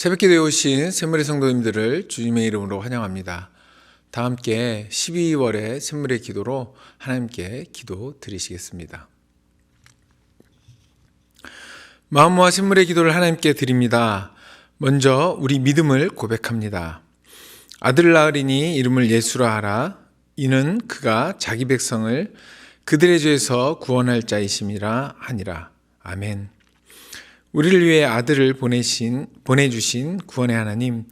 새벽기도에 오신 샘물의 성도님들을 주님의 이름으로 환영합니다. 다 함께 12월의 샘물의 기도로 하나님께 기도 드리시겠습니다. 마음 모아 샘물의 기도를 하나님께 드립니다. 먼저 우리 믿음을 고백합니다. 아들을 낳으리니 이름을 예수라 하라. 이는 그가 자기 백성을 그들의 죄에서 구원할 자이심이라 하니라. 아멘. 우리를 위해 아들을 보내주신 구원의 하나님,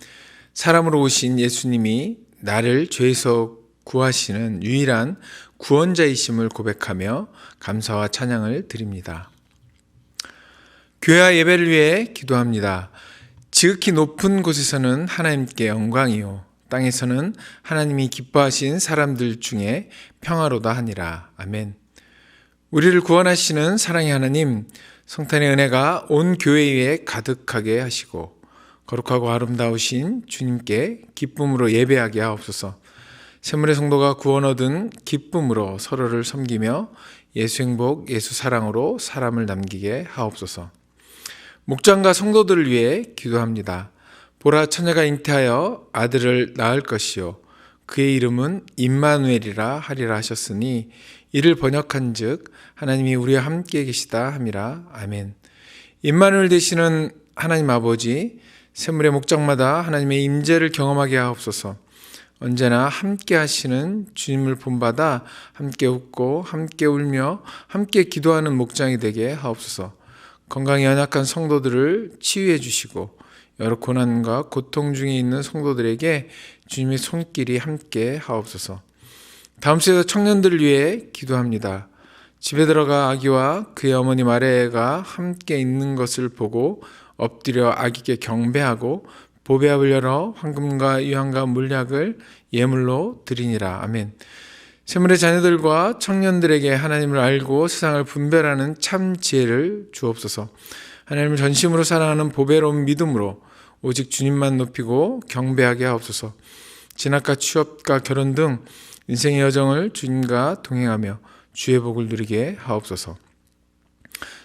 사람으로 오신 예수님이 나를 죄에서 구하시는 유일한 구원자이심을 고백하며 감사와 찬양을 드립니다. 교회와 예배를 위해 기도합니다. 지극히 높은 곳에서는 하나님께 영광이요, 땅에서는 하나님이 기뻐하신 사람들 중에 평화로다 하니라. 아멘. 우리를 구원하시는 사랑의 하나님, 성탄의 은혜가 온 교회 위에 가득하게 하시고 거룩하고 아름다우신 주님께 기쁨으로 예배하게 하옵소서. 샘물의 성도가 구원 얻은 기쁨으로 서로를 섬기며 예수 행복, 예수 사랑으로 사람을 남기게 하옵소서. 목장과 성도들을 위해 기도합니다. 보라, 처녀가 잉태하여 아들을 낳을 것이요 그의 이름은 임마누엘이라 하리라 하셨으니 이를 번역한즉 하나님이 우리와 함께 계시다 함이라. 아멘. 임마누엘 되시는 하나님 아버지, 샘물의 목장마다 하나님의 임재를 경험하게 하옵소서. 언제나 함께 하시는 주님을 본받아 함께 웃고 함께 울며 함께 기도하는 목장이 되게 하옵소서. 건강이 연약한 성도들을 치유해 주시고 여러 고난과 고통 중에 있는 성도들에게 주님의 손길이 함께 하옵소서. 다음 세대 청년들을 위해 기도합니다. 집에 들어가 아기와 그의 어머니 마리아가 함께 있는 것을 보고 엎드려 아기께 경배하고 보배압을 열어 황금과 유향과 물약을 예물로 드리니라. 아멘. 샘물의 자녀들과 청년들에게 하나님을 알고 세상을 분별하는 참 지혜를 주옵소서. 하나님을 전심으로 사랑하는 보배로운 믿음으로 오직 주님만 높이고 경배하게 하옵소서. 진학과 취업과 결혼 등 인생의 여정을 주님과 동행하며 주의 복을 누리게 하옵소서.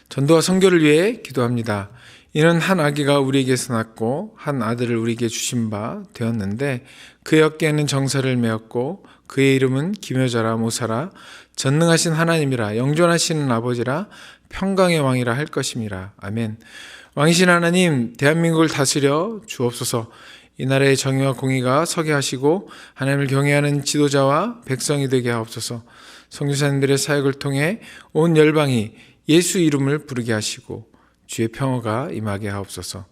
전도와 선교를 위해 기도합니다. 이는 한 아기가 우리에게서 낳고 한 아들을 우리에게 주신 바 되었는데 그의 어깨에는 정사를 메었고 그의 이름은 기묘자라 모사라 전능하신 하나님이라 영존하시는 아버지라 평강의 왕이라 할 것임이라. 아멘. 왕이신 하나님, 대한민국을 다스려 주옵소서. 이 나라의 정의와 공의가 서게 하시고 하나님을 경외하는 지도자와 백성이 되게 하옵소서. 선교사님들의 사역을 통해 온 열방이 예수 이름을 부르게 하시고 주의 평화가 임하게 하옵소서.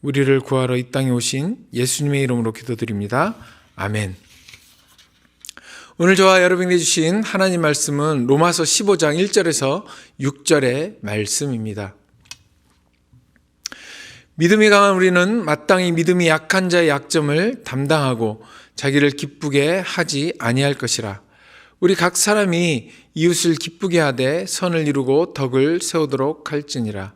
우리를 구하러 이 땅에 오신 예수님의 이름으로 기도드립니다. 아멘. 오늘 저와 여러분에게 주신 하나님 말씀은 로마서 15장 1절에서 6절의 말씀입니다. 믿음이 강한 우리는 마땅히 믿음이 약한 자의 약점을 담당하고 자기를 기쁘게 하지 아니할 것이라. 우리 각 사람이 이웃을 기쁘게 하되 선을 이루고 덕을 세우도록 할지니라.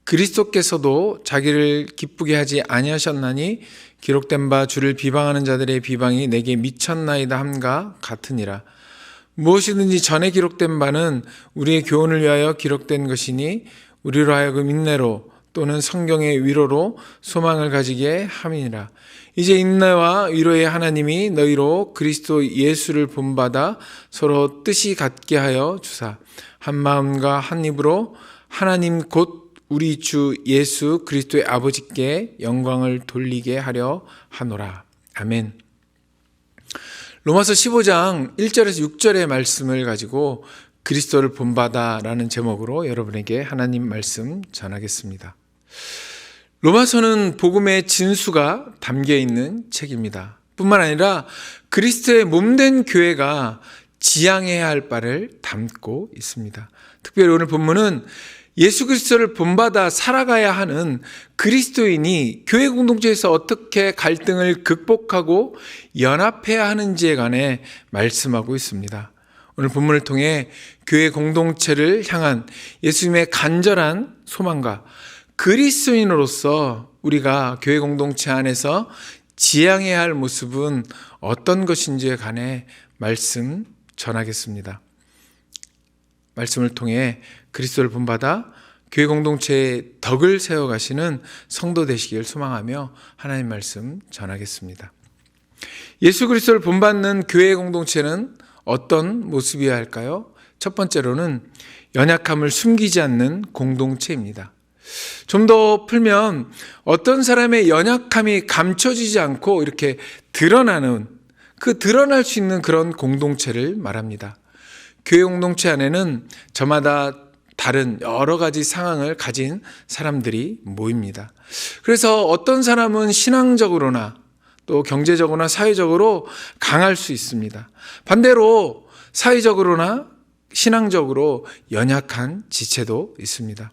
그리스도께서도 자기를 기쁘게 하지 아니하셨나니 기록된 바 주를 비방하는 자들의 비방이 내게 미쳤나이다 함과 같으니라. 무엇이든지 전에 기록된 바는 우리의 교훈을 위하여 기록된 것이니 우리로 하여금 인내로 또는 성경의 위로로 소망을 가지게 함이니라. 이제 인내와 위로의 하나님이 너희로 그리스도 예수를 본받아 서로 뜻이 같게 하여 주사 한 마음과 한 입으로 하나님 곧 우리 주 예수 그리스도의 아버지께 영광을 돌리게 하려 하노라. 아멘. 로마서 15장 1절에서 6절의 말씀을 가지고 그리스도를 본받아라는 제목으로 여러분에게 하나님 말씀 전하겠습니다. 로마서는 복음의 진수가 담겨 있는 책입니다. 뿐만 아니라 그리스도의 몸된 교회가 지향해야 할 바를 담고 있습니다. 특별히 오늘 본문은 예수 그리스도를 본받아 살아가야 하는 그리스도인이 교회 공동체에서 어떻게 갈등을 극복하고 연합해야 하는지에 관해 말씀하고 있습니다. 오늘 본문을 통해 교회 공동체를 향한 예수님의 간절한 소망과 그리스도인으로서 우리가 교회 공동체 안에서 지향해야 할 모습은 어떤 것인지에 관해 말씀 전하겠습니다. 말씀을 통해 그리스도를 본받아 교회 공동체의 덕을 세워가시는 성도 되시길 소망하며 하나님 말씀 전하겠습니다. 예수 그리스도를 본받는 교회 공동체는 어떤 모습이어야 할까요? 첫 번째로는 연약함을 숨기지 않는 공동체입니다. 좀 더 풀면 어떤 사람의 연약함이 감춰지지 않고 이렇게 드러나는, 드러날 수 있는 그런 공동체를 말합니다. 교회 공동체 안에는 저마다 다른 여러 가지 상황을 가진 사람들이 모입니다. 그래서 어떤 사람은 신앙적으로나 또 경제적으로나 사회적으로 강할 수 있습니다. 반대로 사회적으로나 신앙적으로 연약한 지체도 있습니다.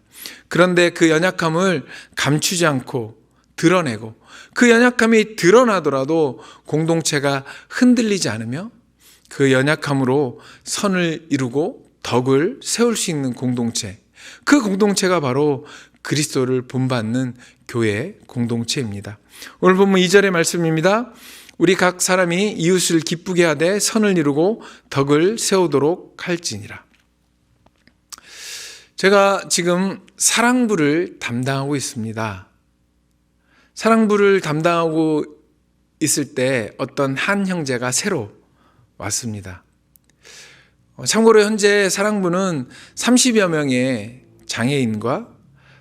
그런데 그 연약함을 감추지 않고 드러내고 그 연약함이 드러나더라도 공동체가 흔들리지 않으며 그 연약함으로 선을 이루고 덕을 세울 수 있는 공동체, 그 공동체가 바로 그리스도를 본받는 교회 공동체입니다. 오늘 본문 2절의 말씀입니다. 우리 각 사람이 이웃을 기쁘게 하되 선을 이루고 덕을 세우도록 할지니라. 제가 지금 사랑부를 담당하고 있습니다. 사랑부를 담당하고 있을 때 어떤 한 형제가 새로 왔습니다. 참고로 현재 사랑부는 30여 명의 장애인과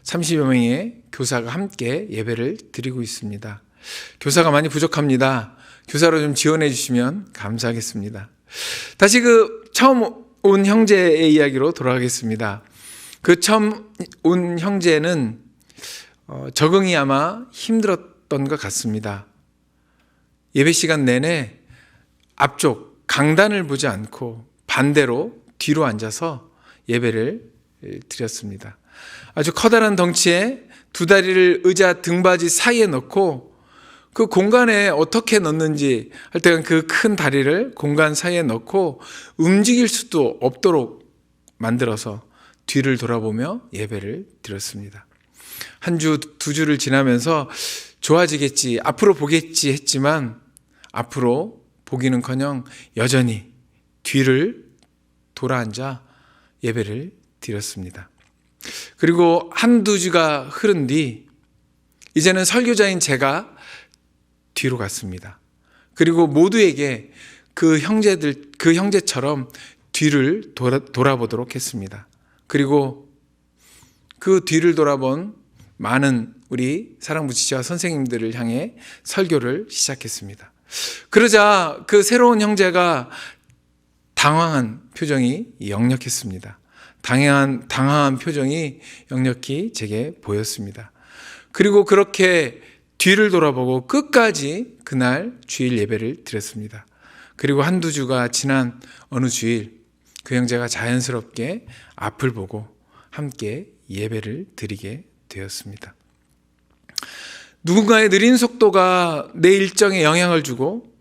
30여 명의 교사가 함께 예배를 드리고 있습니다. 교사가 많이 부족합니다. 교사로 좀 지원해 주시면 감사하겠습니다. 다시 처음 온 형제의 이야기로 돌아가겠습니다. 그 처음 온 형제는 적응이 아마 힘들었던 것 같습니다. 예배 시간 내내 앞쪽 강단을 보지 않고 반대로 뒤로 앉아서 예배를 드렸습니다. 아주 커다란 덩치에 두 다리를 의자 등받이 사이에 넣고 그 공간에 어떻게 넣는지 할 때는 그 큰 다리를 공간 사이에 넣고 움직일 수도 없도록 만들어서 뒤를 돌아보며 예배를 드렸습니다. 한 주, 두 주를 지나면서 좋아지겠지, 앞으로 보겠지 했지만 앞으로 보기는커녕 여전히 뒤를 돌아앉아 예배를 드렸습니다. 그리고 한두 주가 흐른 뒤 이제는 설교자인 제가 뒤로 갔습니다. 그리고 모두에게 그 형제처럼 뒤를 돌아보도록 했습니다. 그리고 그 뒤를 돌아본 많은 우리 사랑부 지체와 선생님들을 향해 설교를 시작했습니다. 그러자 그 새로운 형제가 당황한 표정이 역력했습니다. 당황한 표정이 역력히 제게 보였습니다. 그리고 그렇게 뒤를 돌아보고 끝까지 그날 주일 예배를 드렸습니다. 그리고 한두 주가 지난 어느 주일 그 형제가 자연스럽게 앞을 보고 함께 예배를 드리게 되었습니다. 누군가의 느린 속도가 내 일정에 영향을 주고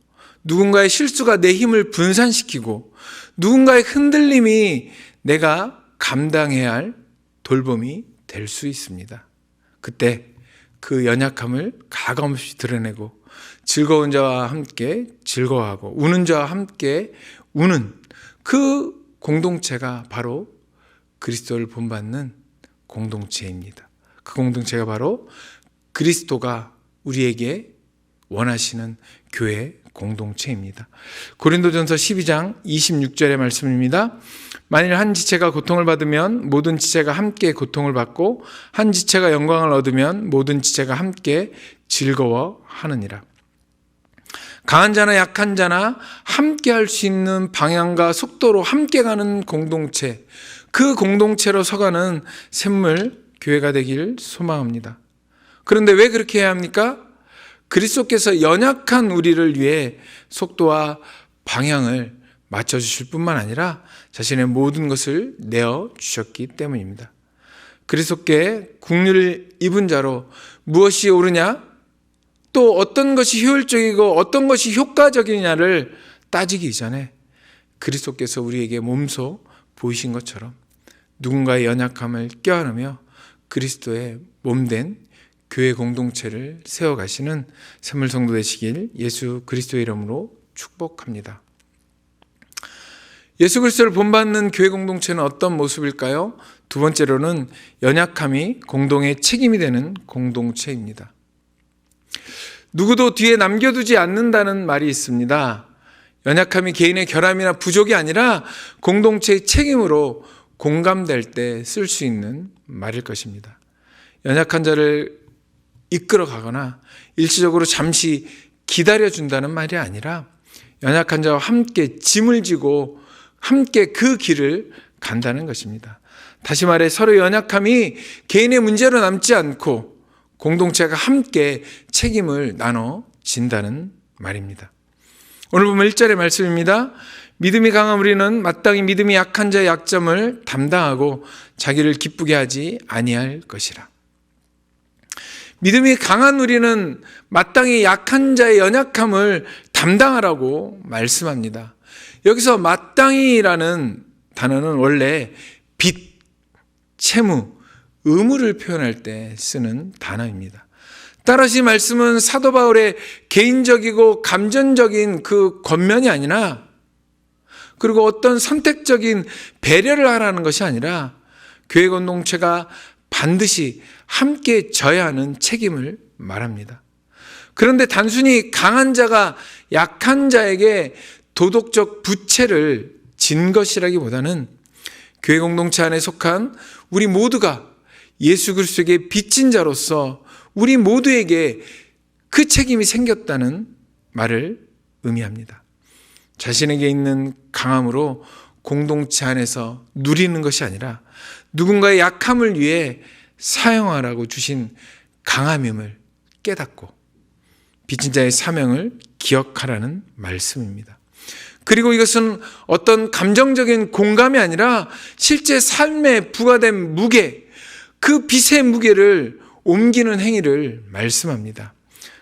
누군가의 실수가 내 힘을 분산시키고 누군가의 흔들림이 내가 감당해야 할 돌봄이 될 수 있습니다. 그때 그 연약함을 가감없이 드러내고 즐거운 자와 함께 즐거워하고 우는 자와 함께 우는 그 공동체가 바로 그리스도를 본받는 공동체입니다. 그 공동체가 바로 그리스도가 우리에게 원하시는 교회 공동체입니다. 고린도전서 12장 26절의 말씀입니다. 만일 한 지체가 고통을 받으면 모든 지체가 함께 고통을 받고 한 지체가 영광을 얻으면 모든 지체가 함께 즐거워하느니라. 강한 자나 약한 자나 함께 할 수 있는 방향과 속도로 함께 가는 공동체, 그 공동체로 서가는 샘물 교회가 되기를 소망합니다. 그런데 왜 그렇게 해야 합니까? 그리스도께서 연약한 우리를 위해 속도와 방향을 맞춰주실 뿐만 아니라 자신의 모든 것을 내어주셨기 때문입니다. 그리스도께 국률을 입은 자로 무엇이 옳으냐? 또 어떤 것이 효율적이고 어떤 것이 효과적이냐를 따지기 이전에 그리스도께서 우리에게 몸소 보이신 것처럼 누군가의 연약함을 껴안으며 그리스도의 몸된 교회 공동체를 세워가시는 샘물 성도 되시길 예수 그리스도의 이름으로 축복합니다. 예수 그리스도를 본받는 교회 공동체는 어떤 모습일까요? 두 번째로는 연약함이 공동의 책임이 되는 공동체입니다. 누구도 뒤에 남겨두지 않는다는 말이 있습니다. 연약함이 개인의 결함이나 부족이 아니라 공동체의 책임으로 공감될 때 쓸 수 있는 말일 것입니다. 연약한 자를 이끌어 가거나 일시적으로 잠시 기다려준다는 말이 아니라 연약한 자와 함께 짐을 지고 함께 그 길을 간다는 것입니다. 다시 말해 서로 연약함이 개인의 문제로 남지 않고 공동체가 함께 책임을 나눠진다는 말입니다. 오늘 보면 1절의 말씀입니다. 믿음이 강한 우리는 마땅히 믿음이 약한 자의 약점을 담당하고 자기를 기쁘게 하지 아니할 것이라. 믿음이 강한 우리는 마땅히 약한 자의 연약함을 담당하라고 말씀합니다. 여기서 마땅히라는 단어는 원래 빚, 채무, 의무를 표현할 때 쓰는 단어입니다. 따라서 이 말씀은 사도 바울의 개인적이고 감정적인 그 권면이 아니라, 그리고 어떤 선택적인 배려를 하라는 것이 아니라 교회 공동체가 반드시 함께 져야 하는 책임을 말합니다. 그런데 단순히 강한 자가 약한 자에게 도덕적 부채를 진 것이라기보다는 교회 공동체 안에 속한 우리 모두가 예수 그리스도에게 빚진 자로서 우리 모두에게 그 책임이 생겼다는 말을 의미합니다. 자신에게 있는 강함으로 공동체 안에서 누리는 것이 아니라 누군가의 약함을 위해 사용하라고 주신 강함임을 깨닫고 빚진 자의 사명을 기억하라는 말씀입니다. 그리고 이것은 어떤 감정적인 공감이 아니라 실제 삶에 부과된 무게, 그 빚의 무게를 옮기는 행위를 말씀합니다.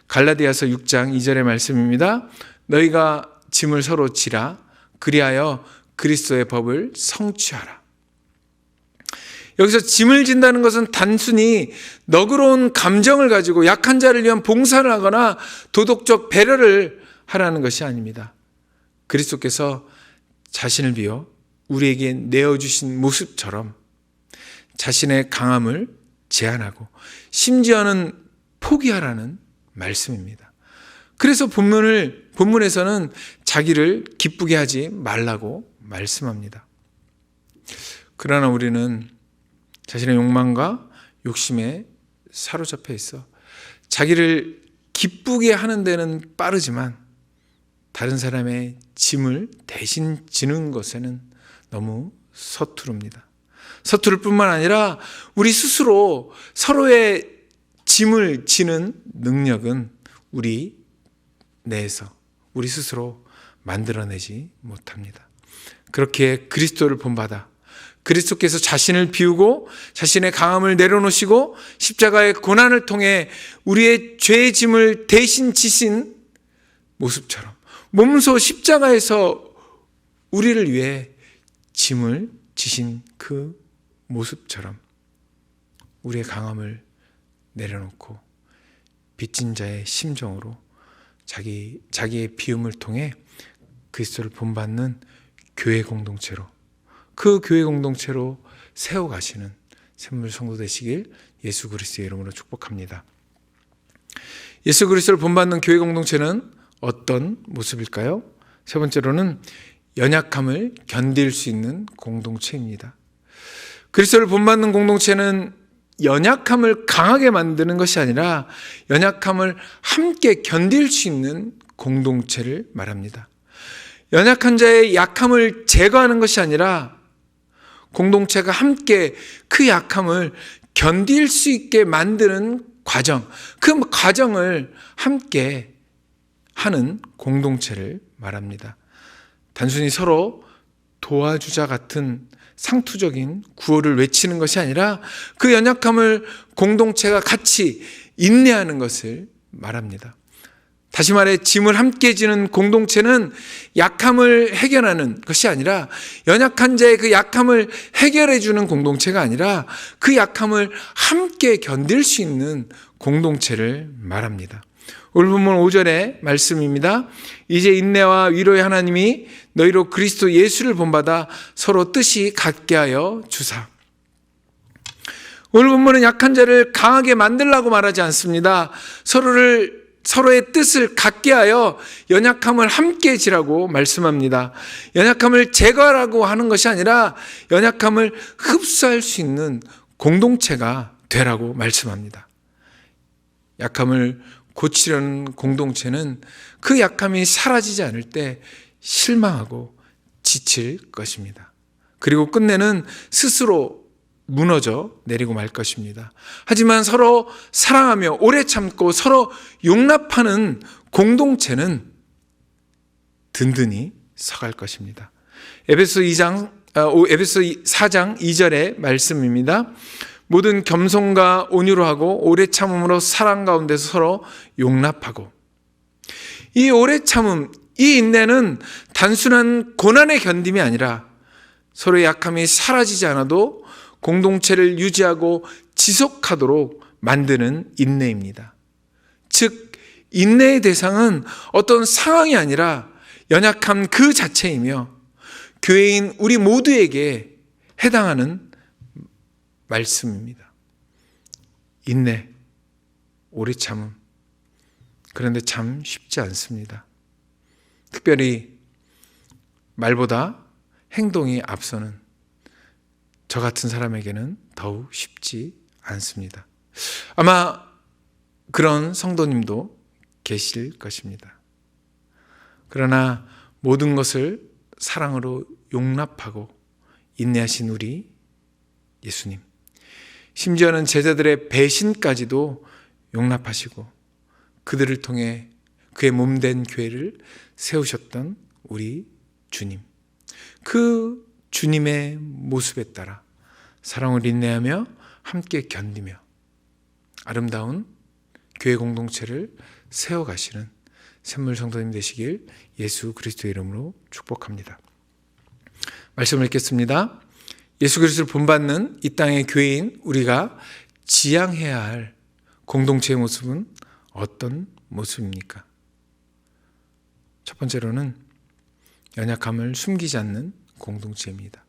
갈라디아서 6장 2절의 말씀입니다. 너희가 짐을 서로 지라, 그리하여 그리스도의 법을 성취하라. 여기서 짐을 진다는 것은 단순히 너그러운 감정을 가지고 약한 자를 위한 봉사를 하거나 도덕적 배려를 하라는 것이 아닙니다. 그리스도께서 자신을 비워 우리에게 내어주신 모습처럼 자신의 강함을 제한하고 심지어는 포기하라는 말씀입니다. 그래서 본문에서는 자기를 기쁘게 하지 말라고 말씀합니다. 그러나 우리는 자신의 욕망과 욕심에 사로잡혀 있어 자기를 기쁘게 하는 데는 빠르지만 다른 사람의 짐을 대신 지는 것에는 너무 서투릅니다. 서투를 뿐만 아니라 우리 스스로 서로의 짐을 지는 능력은 우리 내에서 우리 스스로 만들어내지 못합니다. 그렇게 그리스도를 본받아 그리스도께서 자신을 비우고 자신의 강함을 내려놓으시고 십자가의 고난을 통해 우리의 죄의 짐을 대신 지신 모습처럼 몸소 십자가에서 우리를 위해 짐을 지신 그 모습처럼 우리의 강함을 내려놓고 빚진 자의 심정으로 자기의 비움을 통해 그리스도를 본받는 교회 공동체로, 그 교회 공동체로 세워가시는 샘물 성도 되시길 예수 그리스도의 이름으로 축복합니다. 예수 그리스도를 본받는 교회 공동체는 어떤 모습일까요? 세 번째로는 연약함을 견딜 수 있는 공동체입니다. 그리스도를 본받는 공동체는 연약함을 강하게 만드는 것이 아니라 연약함을 함께 견딜 수 있는 공동체를 말합니다. 연약한 자의 약함을 제거하는 것이 아니라 공동체가 함께 그 약함을 견딜 수 있게 만드는 과정, 그 과정을 함께 하는 공동체를 말합니다. 단순히 서로 도와주자 같은 상투적인 구호를 외치는 것이 아니라 그 연약함을 공동체가 같이 인내하는 것을 말합니다. 다시 말해 짐을 함께 지는 공동체는 약함을 해결하는 것이 아니라 연약한 자의 그 약함을 해결해 주는 공동체가 아니라 그 약함을 함께 견딜 수 있는 공동체를 말합니다. 오늘 본문 5절의 말씀입니다. 이제 인내와 위로의 하나님이 너희로 그리스도 예수를 본받아 서로 뜻이 같게 하여 주사. 오늘 본문은 약한 자를 강하게 만들라고 말하지 않습니다. 서로의 뜻을 같게 하여 연약함을 함께 지라고 말씀합니다. 연약함을 제거하라고 하는 것이 아니라 연약함을 흡수할 수 있는 공동체가 되라고 말씀합니다. 약함을 고치려는 공동체는 그 약함이 사라지지 않을 때 실망하고 지칠 것입니다. 그리고 끝내는 스스로 무너져 내리고 말 것입니다. 하지만 서로 사랑하며 오래 참고 서로 용납하는 공동체는 든든히 서갈 것입니다. 에베소 4장 2절의 말씀입니다. 모든 겸손과 온유로 하고 오래 참음으로 사랑 가운데서 서로 용납하고. 이 오래 참음, 이 인내는 단순한 고난의 견딤이 아니라 서로의 약함이 사라지지 않아도 공동체를 유지하고 지속하도록 만드는 인내입니다. 즉, 인내의 대상은 어떤 상황이 아니라 연약함 그 자체이며 교회인 우리 모두에게 해당하는 말씀입니다. 인내, 오래 참음. 그런데 참 쉽지 않습니다. 특별히 말보다 행동이 앞서는 저 같은 사람에게는 더욱 쉽지 않습니다. 아마 그런 성도님도 계실 것입니다. 그러나 모든 것을 사랑으로 용납하고 인내하신 우리 예수님, 심지어는 제자들의 배신까지도 용납하시고 그들을 통해 그의 몸된 교회를 세우셨던 우리 주님, 그 주님의 모습에 따라 사랑을 인내하며 함께 견디며 아름다운 교회 공동체를 세워가시는 샘물 성도님 되시길 예수 그리스도의 이름으로 축복합니다. 말씀을 읽겠습니다. 예수 그리스도를 본받는 이 땅의 교회인 우리가 지향해야 할 공동체의 모습은 어떤 모습입니까? 첫 번째로는 연약함을 숨기지 않는 공동체입니다.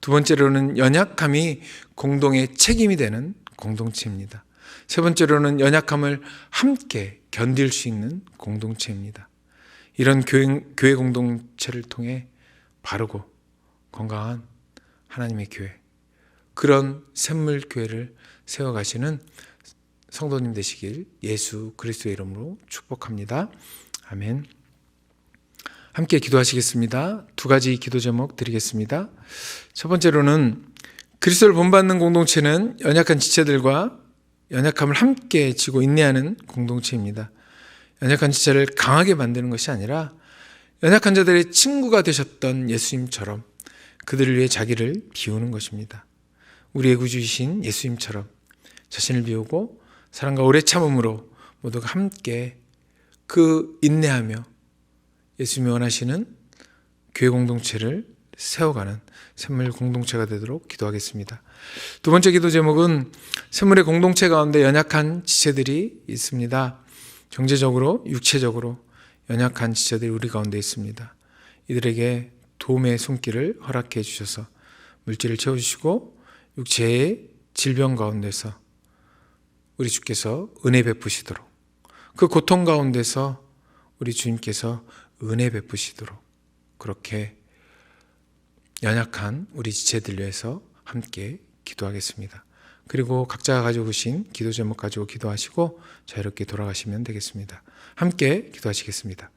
두 번째로는 연약함이 공동의 책임이 되는 공동체입니다. 세 번째로는 연약함을 함께 견딜 수 있는 공동체입니다. 이런 교회 공동체를 통해 바르고 건강한 하나님의 교회, 그런 샘물교회를 세워가시는 성도님 되시길 예수 그리스도의 이름으로 축복합니다. 아멘. 함께 기도하시겠습니다. 두 가지 기도 제목 드리겠습니다. 첫 번째로는 그리스도를 본받는 공동체는 연약한 지체들과 연약함을 함께 지고 인내하는 공동체입니다. 연약한 지체를 강하게 만드는 것이 아니라 연약한 자들의 친구가 되셨던 예수님처럼 그들을 위해 자기를 비우는 것입니다. 우리의 구주이신 예수님처럼 자신을 비우고 사랑과 오래 참음으로 모두가 함께 그 인내하며 예수님이 원하시는 교회 공동체를 세워가는 샘물 공동체가 되도록 기도하겠습니다. 두 번째 기도 제목은 샘물의 공동체 가운데 연약한 지체들이 있습니다. 경제적으로, 육체적으로 연약한 지체들이 우리 가운데 있습니다. 이들에게 도움의 손길을 허락해 주셔서 물질을 채워주시고 육체의 질병 가운데서 우리 주께서 은혜 베푸시도록, 그 고통 가운데서 우리 주님께서 은혜 베푸시도록 그렇게 연약한 우리 지체들 위해서 함께 기도하겠습니다. 그리고 각자가 가지고 오신 기도 제목 가지고 기도하시고 자유롭게 돌아가시면 되겠습니다. 함께 기도하시겠습니다.